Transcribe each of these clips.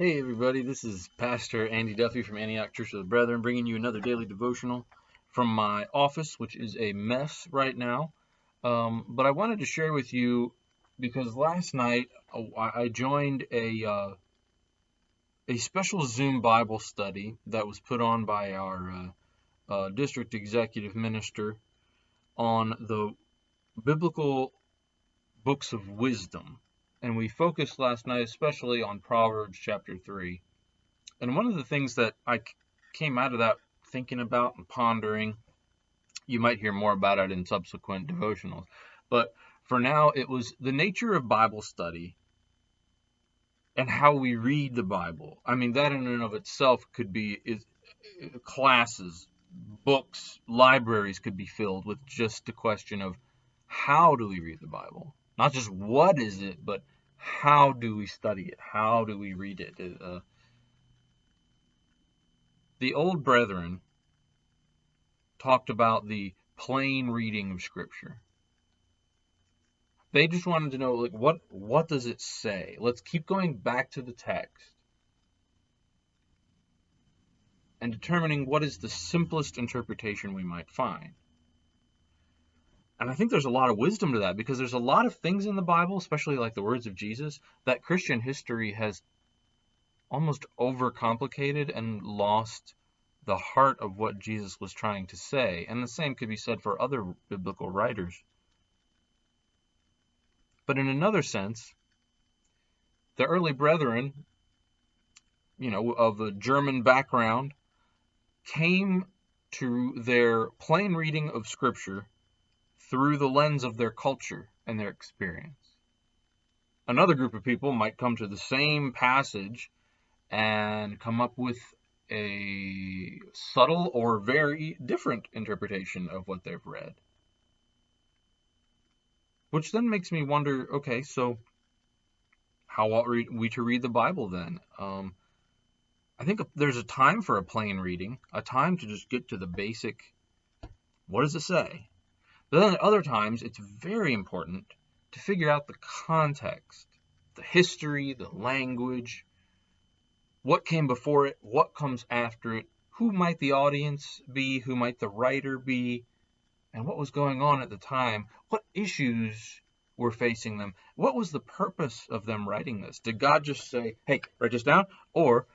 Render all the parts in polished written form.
Hey everybody, this is Pastor Andy Duffy from Antioch Church of the Brethren, bringing you another daily devotional from my office, which is a mess right now. But I wanted to share with you because last night I joined a special Zoom Bible study that was put on by our district executive minister on the biblical books of wisdom. And we focused last night especially on Proverbs chapter 3. And one of the things that I came out of that thinking about and pondering, you might hear more about it in subsequent devotionals, but for now it was the nature of Bible study and how we read the Bible. I mean, that in and of itself could be classes, books, libraries could be filled with just the question of how do we read the Bible? Not just what is it, but how do we study it? How do we read it? The old brethren talked about the plain reading of Scripture. They just wanted to know, like, what does it say? Let's keep going back to the text and determining what is the simplest interpretation we might find. And I think there's a lot of wisdom to that, because there's a lot of things in the Bible, especially like the words of Jesus, that Christian history has almost overcomplicated and lost the heart of what Jesus was trying to say. And the same could be said for other biblical writers. But in another sense, the early brethren, of a German background, came to their plain reading of Scripture through the lens of their culture and their experience. Another group of people might come to the same passage and come up with a subtle or very different interpretation of what they've read. Which then makes me wonder, okay, so how ought we to read the Bible then? I think there's a time for a plain reading, a time to just get to the basic, what does it say? But then at other times, it's very important to figure out the context, the history, the language, what came before it, what comes after it, who might the audience be, who might the writer be, and what was going on at the time, what issues were facing them, what was the purpose of them writing this? Did God just say, hey, write this down? Or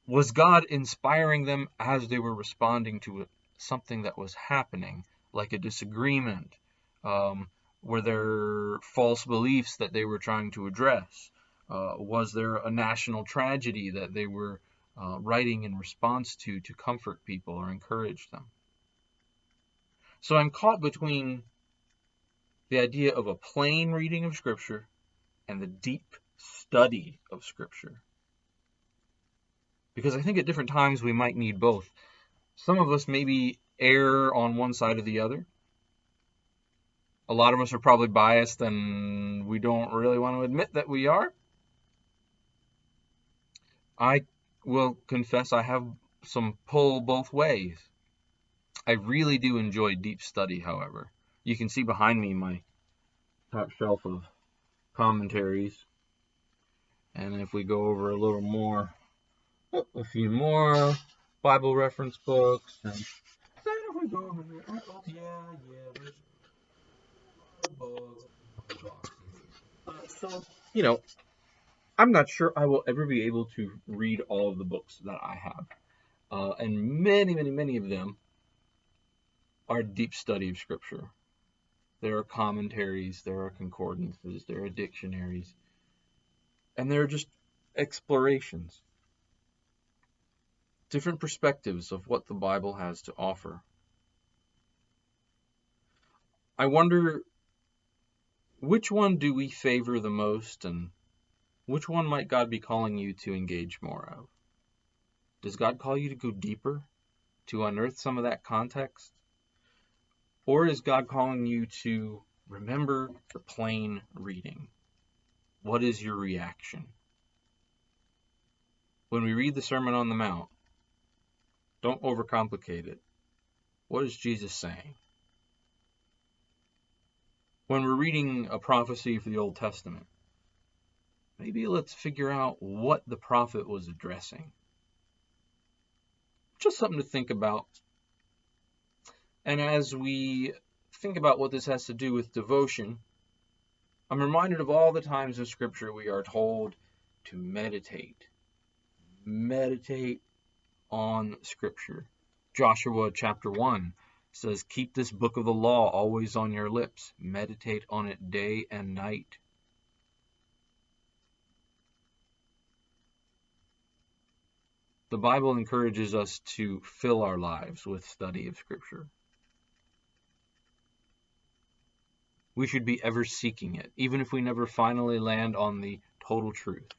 was God inspiring them as they were responding to something that was happening, like a disagreement? Were there false beliefs that they were trying to address? Was there a national tragedy that they were writing in response to comfort people or encourage them? So I'm caught between the idea of a plain reading of Scripture and the deep study of Scripture. Because I think at different times we might need both. Some of us maybe err on one side or the other. A lot of us are probably biased and we don't really want to admit that we are. I will confess I have some pull both ways. I really do enjoy deep study, however. You can see behind me my top shelf of commentaries. And if we go over a little more, a few more Bible reference books. And then if we go over there, there's books. So, I'm not sure I will ever be able to read all of the books that I have. And many, many, many of them are deep study of Scripture. There are commentaries, there are concordances, there are dictionaries, and there are just explorations, different perspectives of what the Bible has to offer. I wonder, which one do we favor the most, and which one might God be calling you to engage more of? Does God call you to go deeper, to unearth some of that context? Or is God calling you to remember the plain reading? What is your reaction? When we read the Sermon on the Mount, don't overcomplicate it. What is Jesus saying? When we're reading a prophecy for the Old Testament, maybe let's figure out what the prophet was addressing. Just something to think about. And as we think about what this has to do with devotion, I'm reminded of all the times in Scripture we are told to meditate. Meditate on Scripture. Joshua chapter 1 says, keep this book of the law always on your lips. Meditate on it day and night. The Bible encourages us to fill our lives with study of Scripture. We should be ever seeking it, even if we never finally land on the total truth.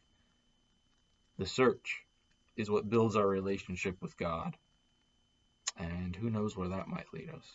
The search is what builds our relationship with God. And who knows where that might lead us.